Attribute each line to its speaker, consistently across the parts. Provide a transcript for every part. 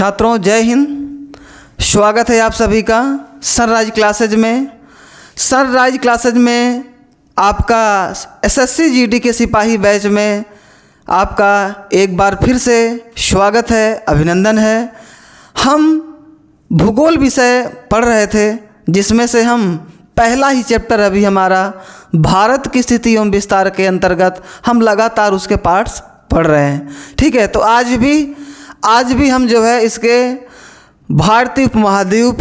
Speaker 1: छात्रों जय हिंद। स्वागत है आप सभी का सनराइज क्लासेज में। सनराइज क्लासेज में आपका एसएससी जीडी के सिपाही बैच में आपका एक बार फिर से स्वागत है, अभिनंदन है। हम भूगोल विषय पढ़ रहे थे जिसमें से हम पहला ही चैप्टर अभी हमारा भारत की स्थिति एवं विस्तार के अंतर्गत हम लगातार उसके पार्ट्स पढ़ रहे हैं। ठीक है, तो आज भी हम जो है इसके भारतीय उपमहाद्वीप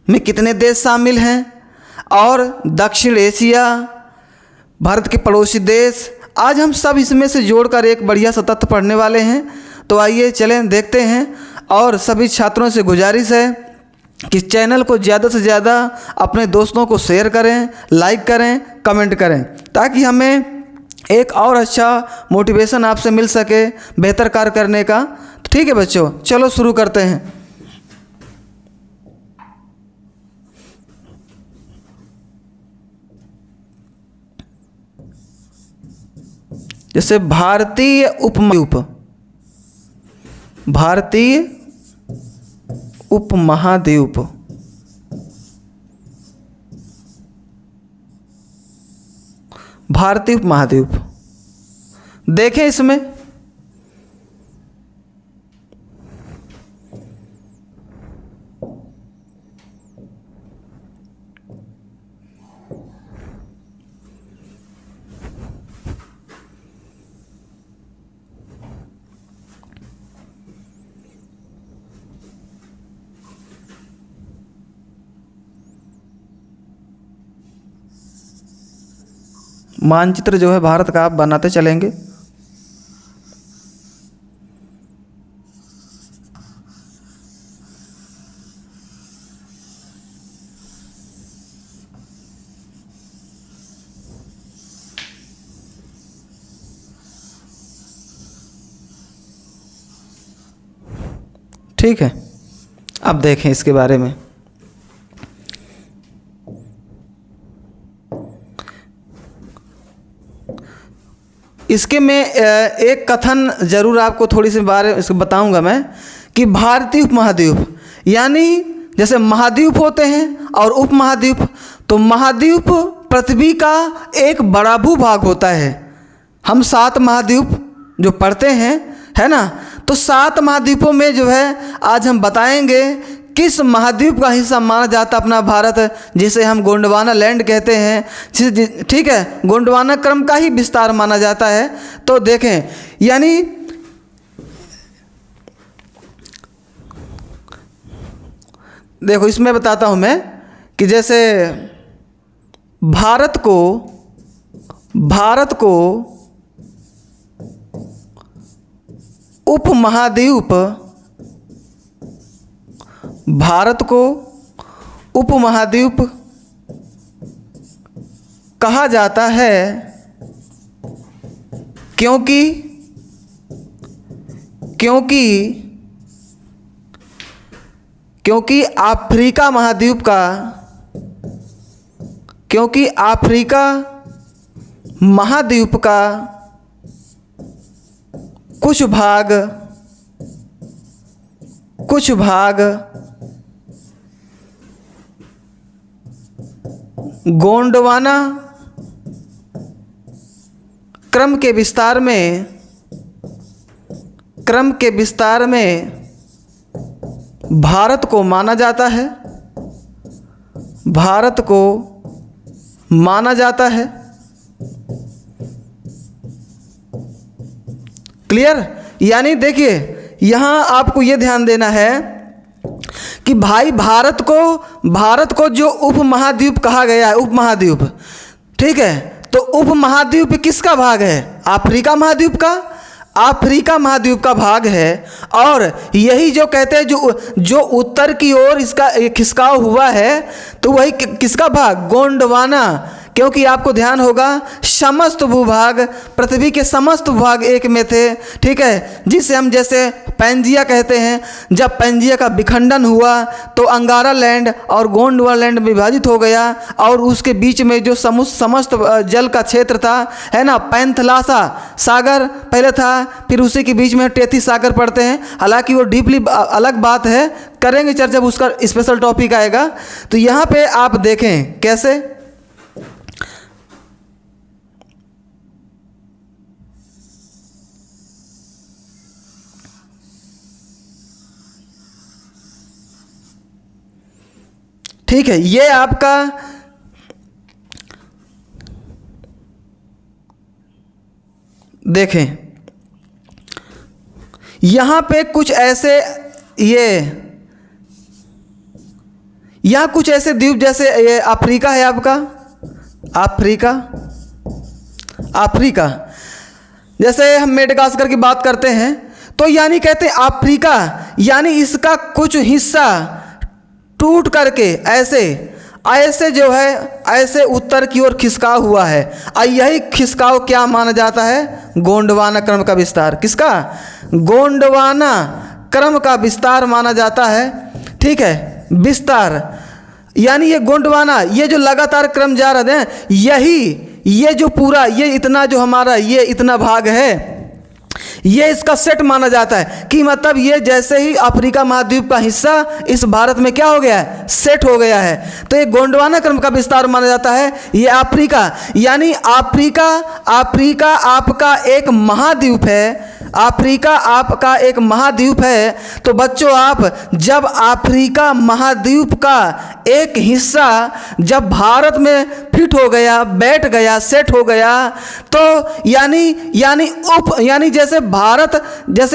Speaker 1: में कितने देश शामिल हैं और दक्षिण एशिया, भारत के पड़ोसी देश, आज हम सब इसमें से जोड़कर एक बढ़िया सा तथ्य पढ़ने वाले हैं। तो आइए चलें देखते हैं। और सभी छात्रों से गुजारिश है कि चैनल को ज़्यादा से ज़्यादा अपने दोस्तों को शेयर करें, लाइक करें, कमेंट करें, ताकि हमें एक और अच्छा मोटिवेशन आपसे मिल सके बेहतर कार्य करने का। ठीक है बच्चों, चलो शुरू करते हैं। जैसे भारतीय उपमहाद्वीप, भारतीय उपमहाद्वीप, भारतीय उपमहाद्वीप देखें इसमें मानचित्र जो है भारत का आप बनाते चलेंगे। ठीक है, अब देखें इसके बारे में। इसके में एक कथन ज़रूर आपको थोड़ी सी बारे इसको बताऊंगा मैं कि भारतीय उपमहाद्वीप यानी जैसे महाद्वीप होते हैं और उपमहाद्वीप, तो महाद्वीप पृथ्वी का एक बड़ा भूभाग होता है। हम 7 महाद्वीप जो पढ़ते हैं, है ना, तो 7 महाद्वीपों में जो है आज हम बताएंगे किस महाद्वीप का हिस्सा माना जाता अपना भारत, जिसे हम गोंडवाना लैंड कहते हैं। ठीक है, गोंडवाना क्रम का ही विस्तार माना जाता है। तो देखें, यानी देखो इसमें बताता हूं मैं कि जैसे भारत को उपमहाद्वीप, भारत को उपमहाद्वीप कहा जाता है क्योंकि अफ्रीका महाद्वीप का, क्योंकि अफ्रीका महाद्वीप का कुछ भाग गोंडवाना क्रम के विस्तार में भारत को माना जाता है, भारत को माना जाता है। क्लियर? यानी देखिए यहाँ आपको ये ध्यान देना है कि भाई भारत को जो उपमहाद्वीप कहा गया है, उपमहाद्वीप, ठीक है, तो उपमहाद्वीप किसका भाग है? अफ्रीका महाद्वीप का, अफ्रीका महाद्वीप का भाग है। और यही जो कहते हैं जो उत्तर की ओर इसका खिसकाव हुआ है, तो वही किसका भाग? गोंडवाना क्योंकि आपको ध्यान होगा समस्त भूभाग, पृथ्वी के समस्त भूभाग एक में थे, ठीक है, जिसे हम जैसे पैंजिया कहते हैं। जब पैंजिया का विखंडन हुआ तो अंगारा लैंड और गोंडवाना लैंड विभाजित हो गया, और उसके बीच में जो समस्त जल का क्षेत्र था, है ना, पैंथलासा सागर पहले था, फिर उसी के बीच में टेथी सागर पड़ते हैं। हालांकि वो डीपली अलग बात है, करेंगे चर्चा जब उसका स्पेशल टॉपिक आएगा। तो यहाँ पे आप देखें कैसे ठीक है, ये आपका देखें यहाँ पे कुछ ऐसे यहाँ कुछ ऐसे द्वीप, जैसे ये अफ्रीका है आपका, अफ्रीका जैसे हम मेडागास्कर की बात करते हैं तो यानी कहते हैं अफ्रीका, यानी इसका कुछ हिस्सा टूट करके ऐसे जो है ऐसे उत्तर की ओर खिसका हुआ है, और यही खिसकाव क्या माना जाता है? गोंडवाना क्रम का विस्तार। किसका? गोंडवाना क्रम का विस्तार माना जाता है, ठीक है, विस्तार। यानी ये गोंडवाना, ये जो लगातार क्रम जा रहे हैं, ये जो पूरा ये इतना जो हमारा ये इतना भाग है, ये इसका सेट माना जाता है कि मतलब ये जैसे ही अफ्रीका महाद्वीप का हिस्सा इस भारत में क्या हो गया है? सेट हो गया है। तो ये गोंडवाना क्रम का विस्तार माना जाता है। ये अफ्रीका, यानी अफ्रीका आपका एक महाद्वीप है, अफ्रीका आपका एक महाद्वीप है। तो बच्चों, आप जब अफ्रीका महाद्वीप का एक हिस्सा जब भारत में फिट हो गया, बैठ गया, सेट हो गया, तो यानी जैसे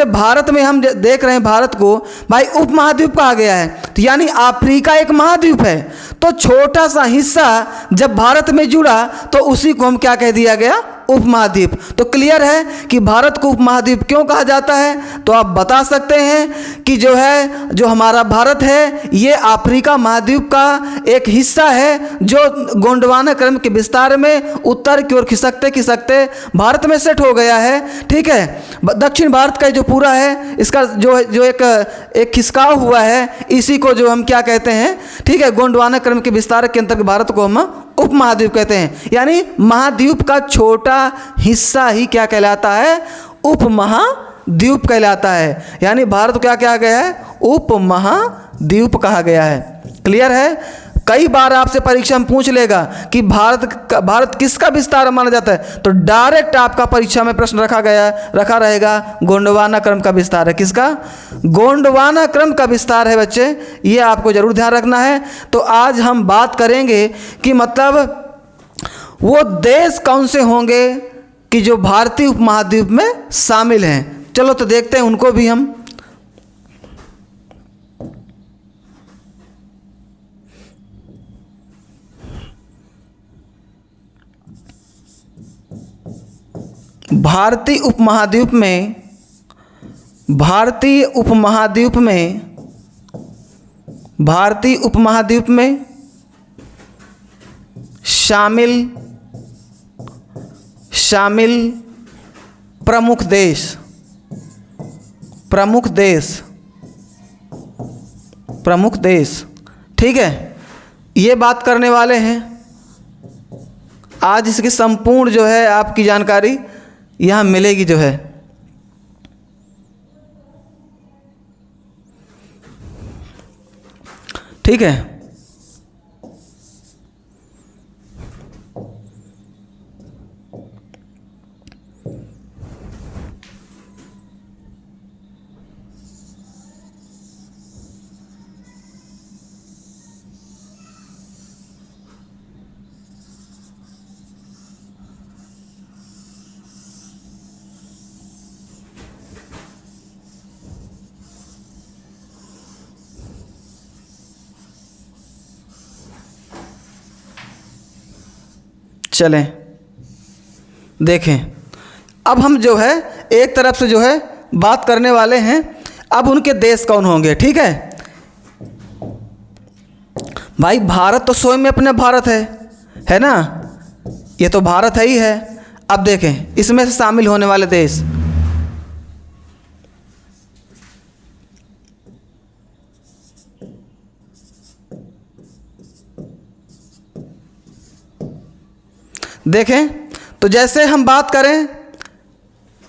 Speaker 1: भारत में हम देख रहे हैं भारत को भाई उप महाद्वीप कहा गया है, तो यानी अफ्रीका एक महाद्वीप है। तो छोटा सा हिस्सा जब भारत में जुड़ा तो उसी को हम क्या कह दिया गया? उपमहाद्वीप। तो क्लियर है कि भारत को उपमहाद्वीप क्यों कहा जाता है? तो आप बता सकते हैं कि जो हमारा भारत है ये अफ्रीका महाद्वीप का एक हिस्सा है, जो गोंडवाना क्रम के विस्तार में उत्तर की ओर खिसकते भारत में सेट हो गया है, ठीक है। दक्षिण भारत का जो पूरा है, इसका जो एक खिसकाव हुआ है, इसी को जो हम क्या कहते हैं, ठीक है, गोंडवाना क्रम के विस्तार के अंतर्गत भारत को हम उपमहाद्वीप कहते हैं। यानी महाद्वीप का छोटा हिस्सा ही क्या कहलाता है? उपमहाद्वीप कहलाता है। यानी भारत को क्या कहा गया है? उपमहाद्वीप कहा गया है। क्लियर है? कई बार आपसे परीक्षा में पूछ लेगा कि भारत किसका विस्तार माना जाता है, तो डायरेक्ट आपका परीक्षा में प्रश्न रखा रहेगा गोंडवाना क्रम का विस्तार है। किसका? गोंडवाना क्रम का विस्तार है बच्चे, ये आपको जरूर ध्यान रखना है। तो आज हम बात करेंगे कि मतलब वो देश कौन से होंगे कि जो भारतीय उपमहाद्वीप में शामिल हैं। चलो तो देखते हैं उनको भी हम। भारतीय उपमहाद्वीप में शामिल प्रमुख देश, ठीक है, ये बात करने वाले हैं। आज इसकी संपूर्ण जो है आपकी जानकारी यहाँ मिलेगी जो है। ठीक है, चलें देखें। अब हम जो है एक तरफ से जो है बात करने वाले हैं, अब उनके देश कौन होंगे। ठीक है भाई, भारत तो स्वयं में अपने भारत है ना। ये तो भारत है ही है। अब देखें इसमें से शामिल होने वाले देश, देखें तो जैसे हम बात करें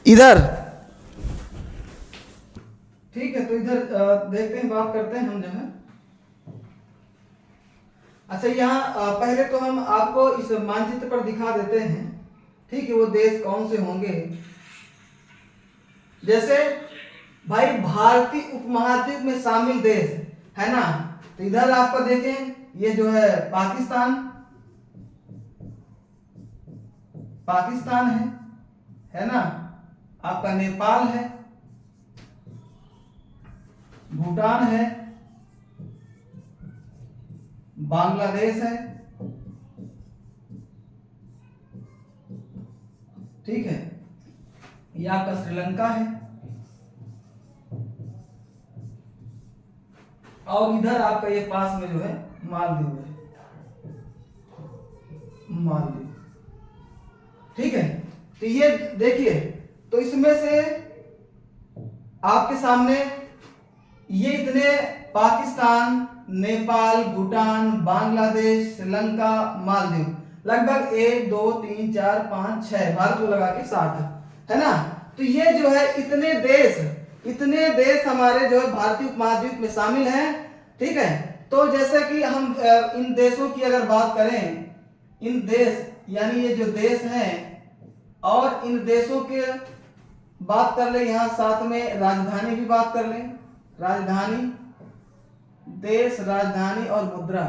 Speaker 1: इधर, ठीक है, तो इधर देखते हैं, बात करते हैं हम जो है। अच्छा, यहाँ पहले तो हम आपको इस मानचित्र पर दिखा देते हैं, ठीक है, वो देश कौन से होंगे। जैसे भाई भारतीय उपमहाद्वीप में शामिल देश है ना, तो इधर आपको देखें ये जो है पाकिस्तान है ना, आपका नेपाल है, भूटान है, बांग्लादेश है, ठीक है, ये आपका श्रीलंका है, और इधर आपका ये पास में जो है मालदीव है, मालदीव, ठीक है। तो ये देखिए, तो इसमें से आपके सामने ये इतने पाकिस्तान, नेपाल, भूटान, बांग्लादेश, श्रीलंका, मालदीव, लगभग 1 2 3 4 5 6 भारत को लगा के 60 है ना। तो ये जो है इतने देश हमारे जो है भारतीय उपमहाद्वीप में शामिल हैं, ठीक है। तो जैसे कि हम इन देशों की अगर बात करें, इन देश यानी ये जो देश हैं, और इन देशों के बात कर ले, यहाँ साथ में राजधानी भी बात कर लें, राजधानी, देश, राजधानी और मुद्रा,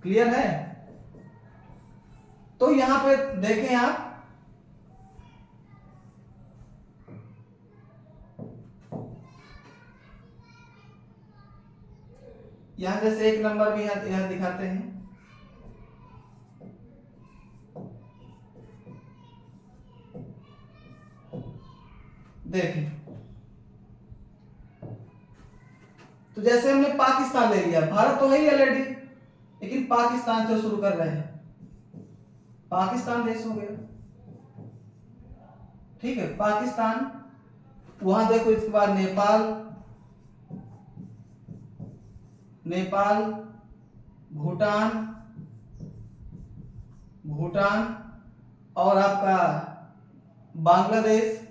Speaker 1: क्लियर है। तो यहां पे देखें आप, यहां जैसे एक नंबर भी यहां दिखाते हैं, देखें, तो जैसे हमने पाकिस्तान ले लिया, भारत तो है ही ऑलरेडी, लेकिन पाकिस्तान से शुरू कर रहे हैं, पाकिस्तान देश हो गया, ठीक है, पाकिस्तान, वहां देखो इसके बाद नेपाल, भूटान और आपका बांग्लादेश,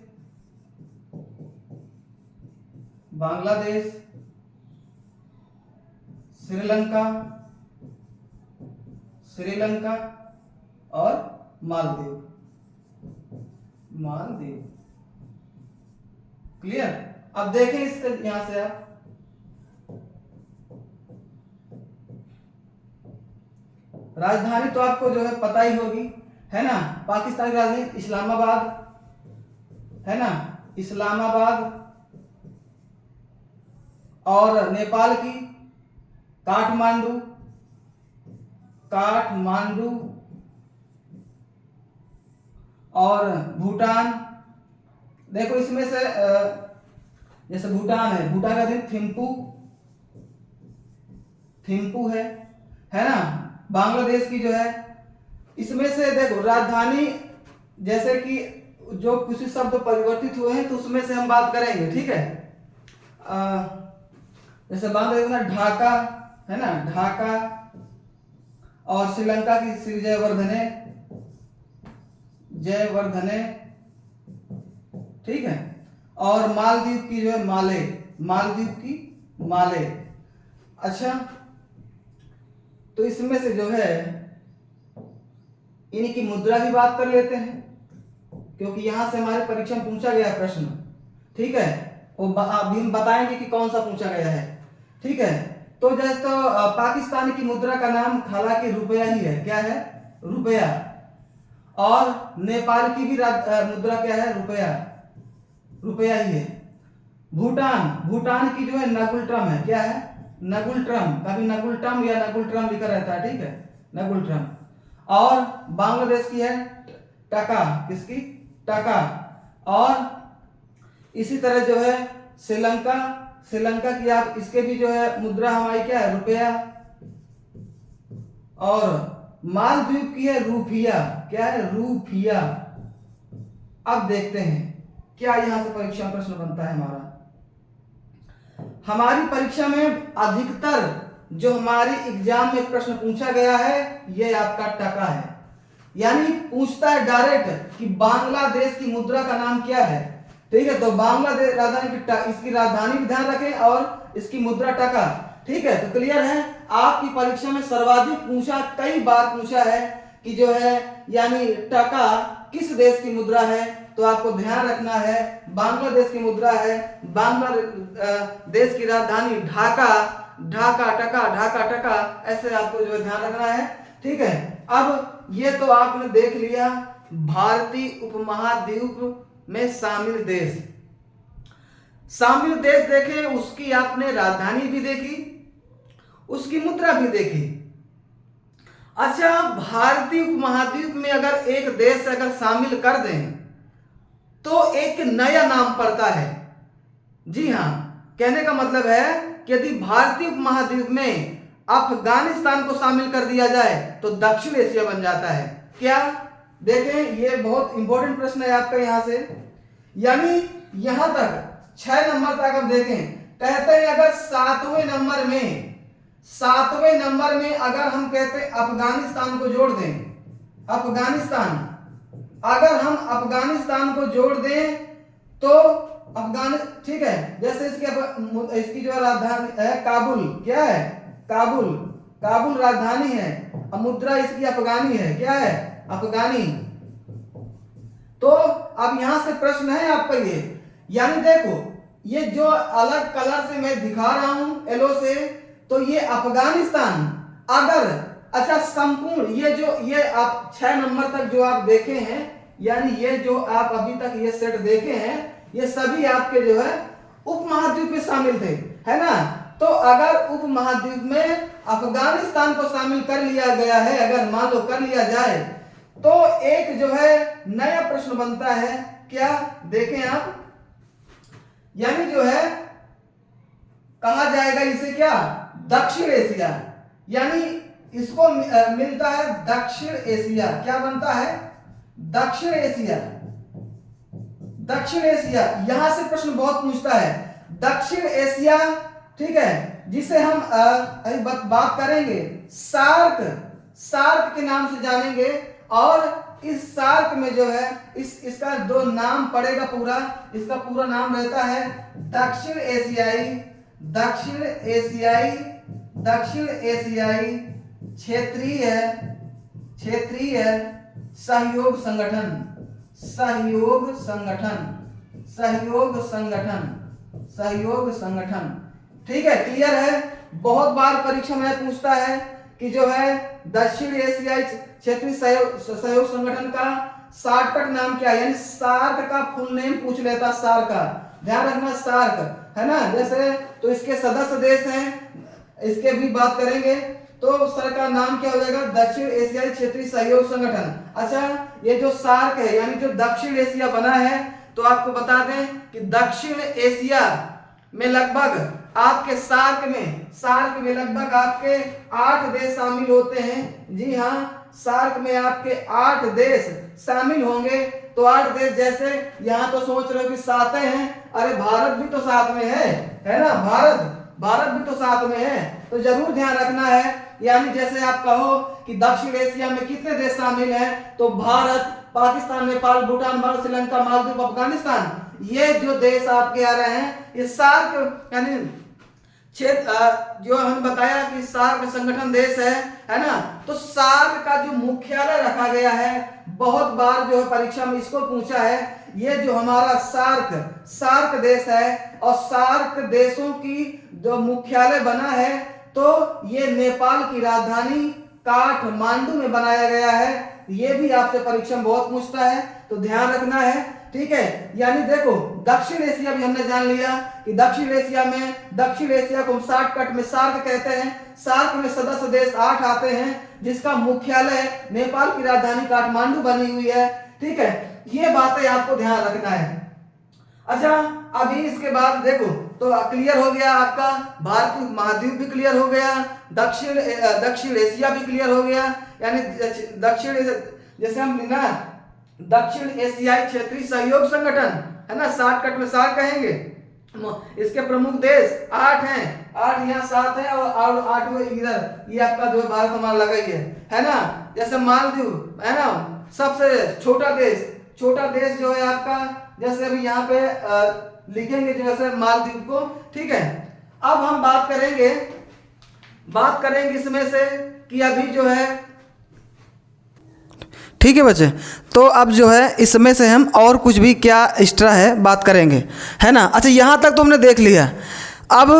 Speaker 1: श्रीलंका और मालदीव, क्लियर। अब देखें इसके यहां से आप, राजधानी तो आपको जो है पता ही होगी, है ना, पाकिस्तान की राजधानी इस्लामाबाद है ना, इस्लामाबाद, और नेपाल की काठमांडू, और भूटान, देखो इसमें से जैसे भूटान है, भूटान का थिम्पू है ना। बांग्लादेश की जो है, इसमें से देखो राजधानी, जैसे कि जो कुछ शब्द परिवर्तित हुए हैं तो उसमें से हम बात करेंगे, ठीक है। जैसे बांग्लादेश में ढाका है ना, ढाका, और श्रीलंका की श्री जयवर्धने, ठीक है, और मालदीव की जो है माले। अच्छा, तो इसमें से जो है इनकी मुद्रा की बात कर लेते हैं, क्योंकि यहां से हमारे परीक्षा में पूछा गया प्रश्न, ठीक है, वो अभी हम बताएंगे कि कौन सा पूछा गया है, ठीक है। तो जैसे तो पाकिस्तान की मुद्रा का नाम हालांकि रुपया ही है, क्या है, रुपया, और नेपाल की भी मुद्रा क्या है, रुपया ही है। भूटान की जो है नगुलट्रम है, क्या है, नगुलट्रम, कभी नगुलट्रम या नगुलट्रम लिखा रहता है, ठीक है, नगुलट्रम। और बांग्लादेश की है टका, किसकी, टका। और इसी तरह जो है श्रीलंका की आप, इसके भी जो है मुद्रा हमारी क्या है, रुपया। और मालदीव की है रूफिया। क्या है? रूफिया। अब देखते हैं क्या यहां से परीक्षा प्रश्न बनता है हमारा। हमारी परीक्षा में अधिकतर जो हमारी एग्जाम में प्रश्न पूछा गया है ये आपका टका है, यानी पूछता है डायरेक्ट कि बांग्लादेश की मुद्रा का नाम क्या है। ठीक है, तो बांग्लादेश राजधानी की इसकी राजधानी भी ध्यान रखें और इसकी मुद्रा टका। ठीक है, तो क्लियर है। आपकी परीक्षा में सर्वाधिक पूछा, कई बार पूछा है कि जो है यानी टका किस देश की मुद्रा है, तो आपको ध्यान रखना है बांग्लादेश की मुद्रा है। बांग्लादेश की राजधानी ढाका, ढाका टका, ढाका टका, ऐसे आपको जो है ध्यान रखना है। ठीक है, अब ये तो आपने देख लिया भारतीय उपमहाद्वीप में शामिल देश। शामिल देश देखे, उसकी आपने राजधानी भी देखी, उसकी मुद्रा भी देखी। अच्छा, भारतीय उपमहाद्वीप में अगर एक देश अगर शामिल कर दें तो एक नया नाम पड़ता है। जी हाँ, कहने का मतलब है कि यदि भारतीय उपमहाद्वीप में अफगानिस्तान को शामिल कर दिया जाए तो दक्षिण एशिया बन जाता है। क्या? देखें, ये बहुत इंपॉर्टेंट प्रश्न है आपका यहां से, यानी यहां तक 6 नंबर तक हम देखें। कहते हैं अगर सातवें नंबर में अगर हम कहते हैं अफगानिस्तान को जोड़ दें, अफगानिस्तान, अगर हम अफगानिस्तान को जोड़ दें तो ठीक है, जैसे इसकी जो राजधानी है काबुल। क्या है? काबुल, काबुल राजधानी है और मुद्रा इसकी अफगानी है। क्या है? अफगानी। तो अब यहां से प्रश्न है आपका ये, यानी देखो ये जो अलग कलर से मैं दिखा रहा हूं येलो से, तो ये अफगानिस्तान अगर, अच्छा संपूर्ण ये आप 6 नंबर तक जो आप देखे हैं, यानी ये जो आप अभी तक ये सेट देखे हैं, ये सभी आपके जो है उपमहाद्वीप में शामिल थे, है ना। तो अगर उपमहाद्वीप में अफगानिस्तान को शामिल कर लिया गया है, अगर मान लो कर लिया जाए, तो एक जो है नया प्रश्न बनता है। क्या? देखें आप, यानी जो है कहा जाएगा इसे क्या? दक्षिण एशिया, यानी इसको मिलता है दक्षिण एशिया। क्या बनता है? दक्षिण एशिया। दक्षिण एशिया, यहां से प्रश्न बहुत पूछता है दक्षिण एशिया। ठीक है, जिसे हम अभी बात करेंगे सार्क के नाम से जानेंगे, और इस सार्क में जो है इसका दो नाम पड़ेगा पूरा, इसका पूरा नाम रहता है दक्षिण एशियाई क्षेत्रीय सहयोग संगठन। ठीक है, क्लियर है। बहुत बार परीक्षा में पूछता है कि जो है दक्षिण एशियाई क्षेत्रीय सहयोग संगठन का शॉर्टकट नाम क्या है, यानी सार्क का फुल नेम पूछ लेता, सार्क का ध्यान रखना, सार्क है ना। जैसे तो इसके सदस्य देश हैं, इसके भी बात करेंगे, तो सर का नाम क्या हो जाएगा? दक्षिण एशियाई क्षेत्रीय सहयोग संगठन। अच्छा, ये जो सार्क है यानी जो दक्षिण एशिया बना है, तो आपको बता दें कि दक्षिण एशिया में लगभग आपके सार्क में लगभग आपके 8 देश शामिल होते हैं। जी हाँ, सार्क में आपके 8 देश शामिल होंगे। तो 8 देश, जैसे यहाँ तो सोच रहे हो कि 7 हैं, अरे भारत भी तो साथ में है ना, भारत भी तो साथ में है, तो जरूर ध्यान रखना है। यानी जैसे आप कहो कि दक्षिण एशिया में कितने देश शामिल हैं, तो भारत, पाकिस्तान, नेपाल, भूटान, भारत, श्रीलंका, मालदीव, अफगानिस्तान, ये जो देश आपके आ रहे हैं, ये सार्क यानी क्षेत्र जो हमने बताया कि सार्क संगठन देश है ना। तो सार्क का जो मुख्यालय रखा गया है, बहुत बार जो है परीक्षा में इसको पूछा है, ये जो हमारा सार्क देश है, और सार्क देशों की जो मुख्यालय बना है, तो ये नेपाल की राजधानी काठमांडू में बनाया गया है। ये भी आपसे परीक्षा में बहुत पूछता है, तो ध्यान रखना है। ठीक है, यानी देखो दक्षिण एशिया भी हमने जान लिया कि दक्षिण एशिया को हम शॉर्टकट में सार्क कहते हैं। सार्क में सदस्य देश 8 आते हैं, जिसका मुख्यालय नेपाल की राजधानी काठमांडू बनी हुई है। ठीक है, ये बातें आपको ध्यान रखना है। अच्छा, अभी इसके बाद देखो तो क्लियर हो गया आपका भारतीय महाद्वीप भी क्लियर हो गया, दक्षिण एशिया भी क्लियर हो गया, यानी दक्षिण, जैसे हम ना दक्षिण एशियाई क्षेत्रीय सहयोग संगठन है ना, शॉर्टकट में सार्क कहेंगे। इसके प्रमुख देश 8 हैं, 8 यहाँ 7 है और 8 वो इधर, ये आपका जो भारत हमारा लगा ही है ना। जैसे मालदीव है ना, सबसे छोटा देश जो है आपका, जैसे अभी यहाँ पे लिखेंगे जैसे मालदीव को, ठीक है। अब हम बात करेंगे इसमें से कि अभी जो है, ठीक है बच्चे, तो अब जो है इसमें से हम और कुछ भी क्या एक्स्ट्रा है बात करेंगे, है ना। अच्छा, यहाँ तक तो हमने देख लिया। अब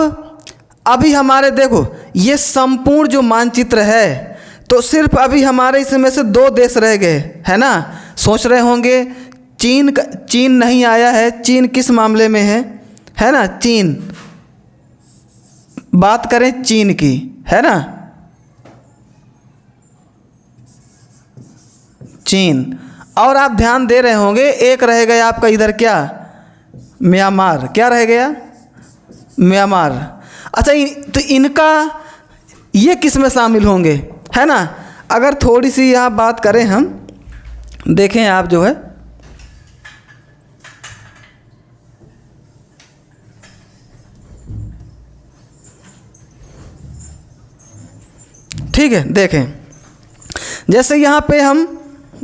Speaker 1: अभी हमारे देखो ये संपूर्ण जो मानचित्र है, तो सिर्फ अभी हमारे इसमें से 2 देश रह गए, है ना। सोच रहे होंगे चीन नहीं आया है, चीन किस मामले में है ना। चीन, बात करें चीन की, है ना, चीन। और आप ध्यान दे रहे होंगे एक रह गया आपका इधर क्या, म्यांमार, क्या रह गया, म्यांमार। अच्छा, तो इनका ये किस में शामिल होंगे, है ना। अगर थोड़ी सी यहाँ बात करें हम, देखें आप जो है, ठीक है, देखें जैसे यहाँ पे हम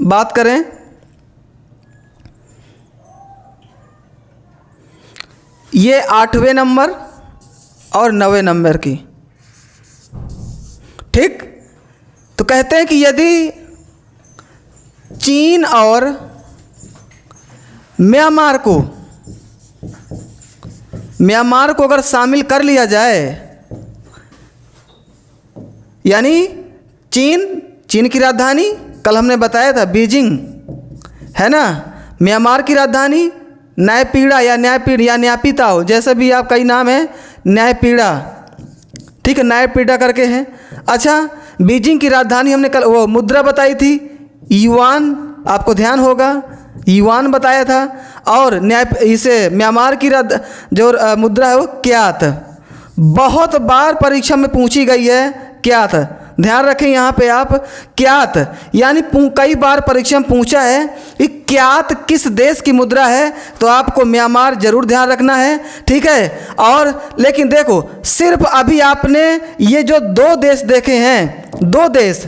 Speaker 1: बात करें, ये 8वें नंबर और 9वें नंबर की, ठीक। तो कहते हैं कि यदि चीन और म्यांमार को अगर शामिल कर लिया जाए, यानी चीन की राजधानी कल हमने बताया था बीजिंग, है ना। म्यांमार की राजधानी न्यायपीड़ा या न्यायपीताओ, जैसे भी आपका ही नाम है, न्यायपीड़ा, ठीक है, न्यायपीड़ा करके है। अच्छा, बीजिंग की राजधानी हमने कल वो मुद्रा बताई थी, युआन, आपको ध्यान होगा, युआन बताया था। और इसे म्यांमार की जो मुद्रा है वो क्यात, बहुत बार परीक्षा में पूछी गई है क्यात, ध्यान रखें यहाँ पे आप, क्यात यानी कई बार परीक्षा में पूछा है कि क्यात किस देश की मुद्रा है, तो आपको म्यांमार जरूर ध्यान रखना है, ठीक है। और लेकिन देखो सिर्फ अभी आपने ये जो 2 देश देखे हैं, 2 देश,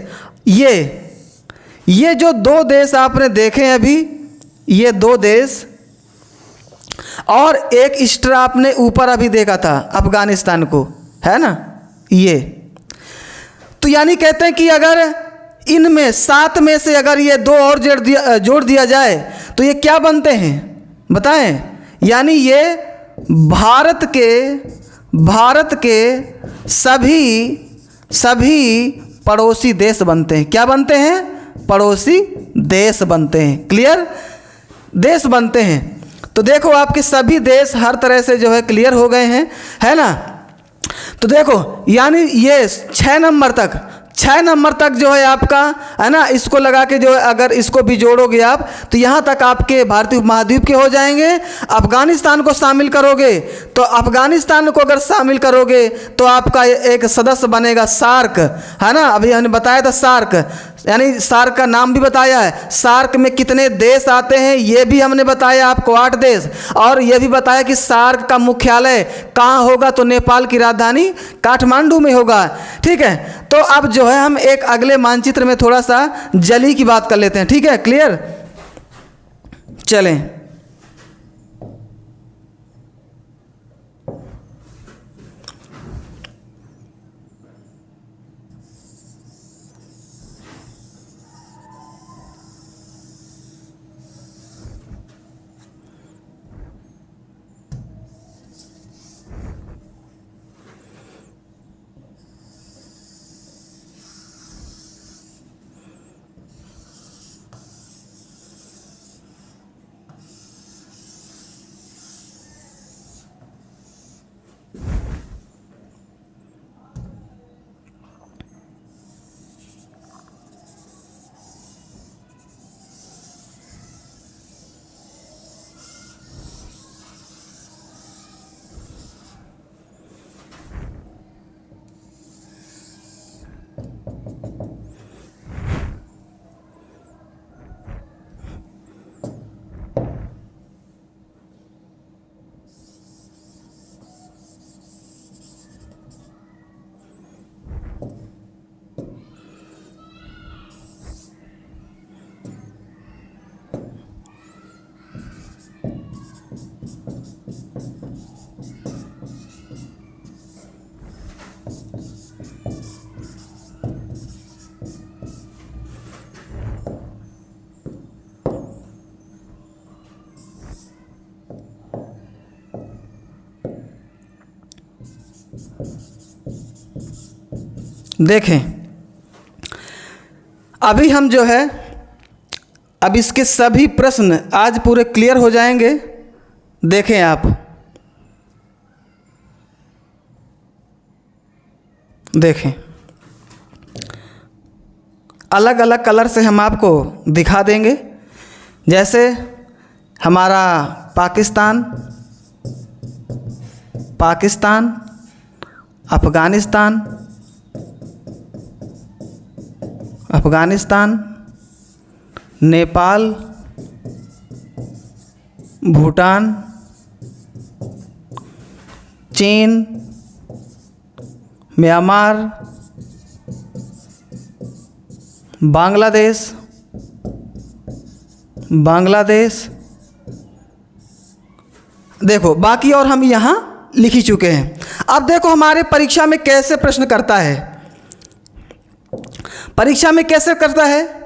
Speaker 1: ये जो 2 देश आपने देखे हैं अभी, ये 2 देश, और एक एक्स्ट्रा आपने ऊपर अभी देखा था अफगानिस्तान को, है ना। ये तो यानी कहते हैं कि अगर इनमें 7 में से अगर ये 2 और जोड़ दिया जाए तो ये क्या बनते हैं बताएं, यानी ये भारत के सभी पड़ोसी देश बनते हैं। क्या बनते हैं? पड़ोसी देश बनते हैं। क्लियर? देश बनते हैं। तो देखो आपके सभी देश हर तरह से जो है क्लियर हो गए हैं, है ना। तो देखो यानी ये 6 नंबर तक जो है आपका, है ना, इसको लगा के जो है अगर इसको भी जोड़ोगे आप तो यहाँ तक आपके भारतीय उपमहाद्वीप के हो जाएंगे। अफगानिस्तान को शामिल करोगे तो अफगानिस्तान को अगर शामिल करोगे तो आपका एक सदस्य बनेगा सार्क, है ना। अभी हमने बताया था सार्क, यानी सार्क का नाम भी बताया है। सार्क में कितने देश आते हैं ये भी हमने बताया आपको, 8 देश। और ये भी बताया कि सार्क का मुख्यालय कहाँ होगा, तो नेपाल की राजधानी काठमांडू में होगा। ठीक है, तो अब जो है हम एक अगले मानचित्र में थोड़ा सा जली की बात कर लेते हैं। ठीक है, क्लियर? चलें। देखें, अभी हम जो है अब इसके सभी प्रश्न आज पूरे क्लियर हो जाएंगे। देखें आप, देखें, अलग अलग कलर से हम आपको दिखा देंगे। जैसे हमारा पाकिस्तान, अफ़गानिस्तान, नेपाल, भूटान, चीन, म्यांमार, बांग्लादेश, देखो बाकी और हम यहाँ लिख ही चुके हैं। अब देखो हमारे परीक्षा में कैसे प्रश्न करता है। परीक्षा में कैसे करता है,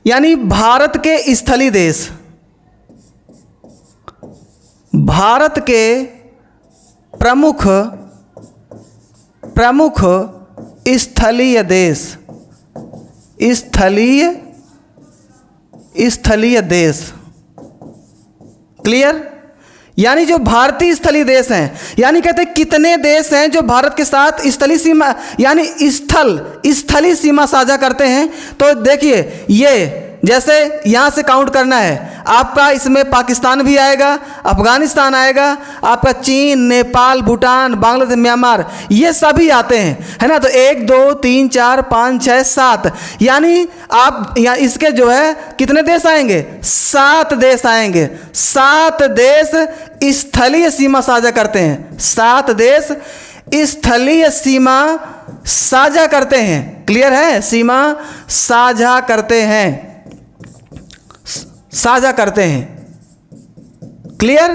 Speaker 1: यानी भारत के स्थलीय देश, भारत के प्रमुख स्थलीय देश, स्थलीय देश, क्लियर। यानी जो भारतीय स्थलीय देश हैं, यानी कहते हैं कितने देश हैं जो भारत के साथ स्थलीय सीमा यानी स्थलीय सीमा साझा करते हैं। तो देखिए, ये जैसे यहाँ से काउंट करना है आपका, इसमें पाकिस्तान भी आएगा, अफ़गानिस्तान आएगा, आपका चीन, नेपाल, भूटान, बांग्लादेश, म्यांमार, ये सभी आते हैं, है ना। तो 1 2 3 4 5 6 7, यानी आप यहाँ इसके जो है कितने देश आएंगे, 7 देश आएंगे। 7 देश स्थलीय सीमा साझा करते हैं, 7 देश स्थलीय सीमा साझा करते हैं। क्लियर है, सीमा साझा करते हैं, क्लियर।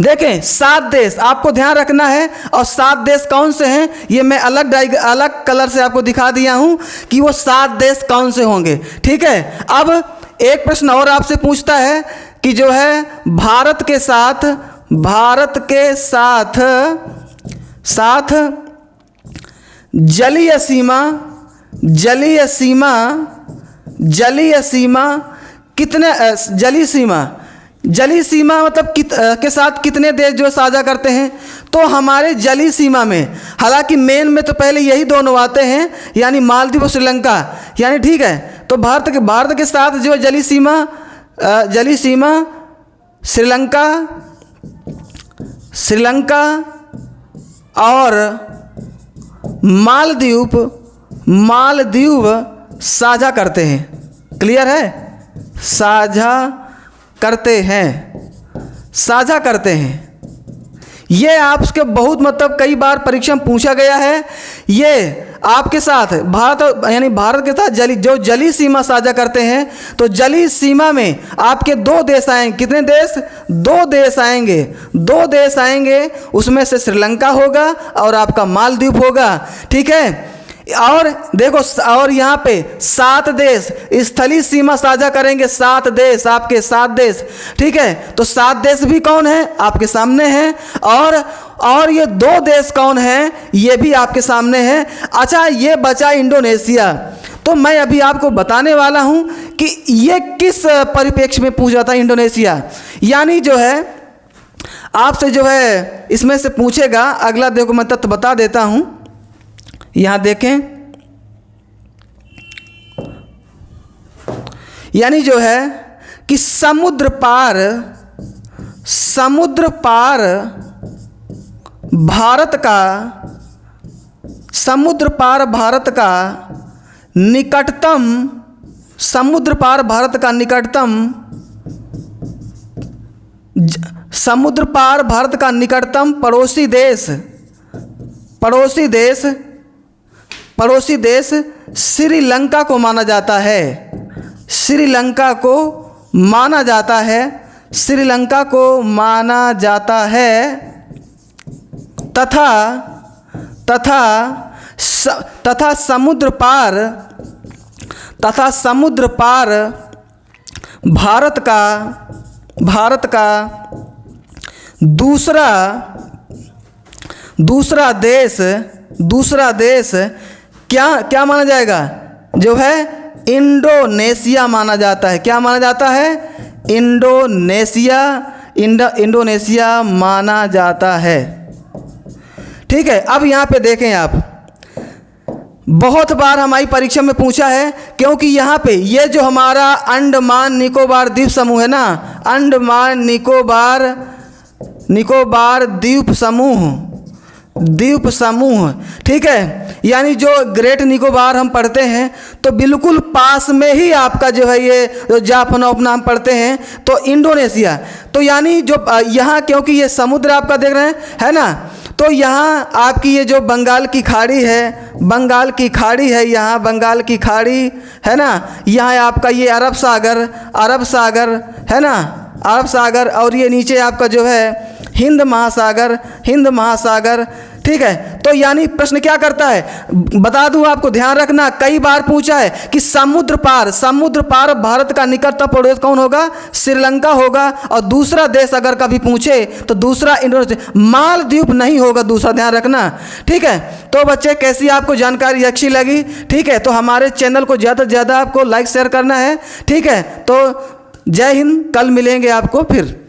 Speaker 1: देखें 7 देश आपको ध्यान रखना है, और 7 देश कौन से हैं ये मैं अलग कलर से आपको दिखा दिया हूं कि वो 7 देश कौन से होंगे, ठीक है। अब एक प्रश्न और आपसे पूछता है कि जो है भारत के साथ जलीय सीमा कितने, जलीय सीमा मतलब के साथ कितने देश जो साझा करते हैं। तो हमारे जलीय सीमा में, हालांकि मेन में तो पहले यही दोनों आते हैं, यानी मालदीव और श्रीलंका, यानी ठीक है। तो भारत के साथ जो जलीय सीमा श्रीलंका और मालदीव साझा करते हैं। क्लियर है, साझा करते हैं। ये आपके बहुत मतलब कई बार परीक्षा में पूछा गया है। ये आपके साथ भारत के साथ जलीय सीमा साझा करते हैं। तो जलीय सीमा में आपके 2 देश आएंगे। कितने देश, 2 देश आएंगे, 2 देश आएंगे। उसमें से श्रीलंका होगा और आपका मालदीव होगा, ठीक है। और देखो, और यहाँ पे 7 देश स्थलीय सीमा साझा करेंगे, 7 देश, आपके 7 देश, ठीक है। तो 7 देश भी कौन है, आपके सामने हैं। और ये 2 देश कौन हैं, ये भी आपके सामने हैं। अच्छा, ये बचा इंडोनेशिया। तो मैं अभी आपको बताने वाला हूँ कि ये किस परिप्रेक्ष्य में पूछा था इंडोनेशिया। यानी जो है आपसे जो है इसमें से पूछेगा। अगला देखो, मैं तत्व बता देता हूँ, यहाँ देखें। यानी जो है कि समुद्र पार भारत का समुद्र पार भारत का निकटतम समुद्र पार भारत का निकटतम समुद्र पार भारत का निकटतम पड़ोसी देश श्रीलंका को माना जाता है। श्रीलंका को माना जाता है। श्रीलंका को माना जाता है तथा समुद्र पार भारत का दूसरा देश क्या माना जाएगा, जो है इंडोनेशिया माना जाता है। क्या माना जाता है? इंडोनेशिया माना जाता है। ठीक है, अब यहाँ पे देखें आप, बहुत बार हमारी परीक्षा में पूछा है, क्योंकि यहाँ पे ये जो हमारा अंडमान निकोबार द्वीप समूह है ना, अंडमान निकोबार द्वीप समूह, ठीक है, यानी जो ग्रेट निकोबार हम पढ़ते हैं तो बिल्कुल पास में ही आपका जो है ये जो जाफना उपना हम पढ़ते हैं तो इंडोनेशिया, तो यानी जो यहाँ क्योंकि ये समुद्र आपका देख रहे हैं है ना, तो यहाँ आपकी ये जो बंगाल की खाड़ी है यहाँ बंगाल की खाड़ी है ना, यहाँ आपका ये अरब सागर है ना, अरब सागर, और ये नीचे आपका जो है हिंद महासागर। ठीक है, तो यानी प्रश्न क्या करता है, बता दूं आपको, ध्यान रखना, कई बार पूछा है कि समुद्र पार भारत का निकटतम पड़ोसी कौन होगा, श्रीलंका होगा, और दूसरा देश अगर कभी पूछे तो दूसरा इंडोनेशिया, मालदीव नहीं होगा दूसरा, ध्यान रखना। ठीक है, तो बच्चे कैसी आपको जानकारी अच्छी लगी? ठीक है, तो हमारे चैनल को ज़्यादा से ज़्यादा आपको लाइक शेयर करना है। ठीक है, तो जय हिंद, कल मिलेंगे आपको फिर।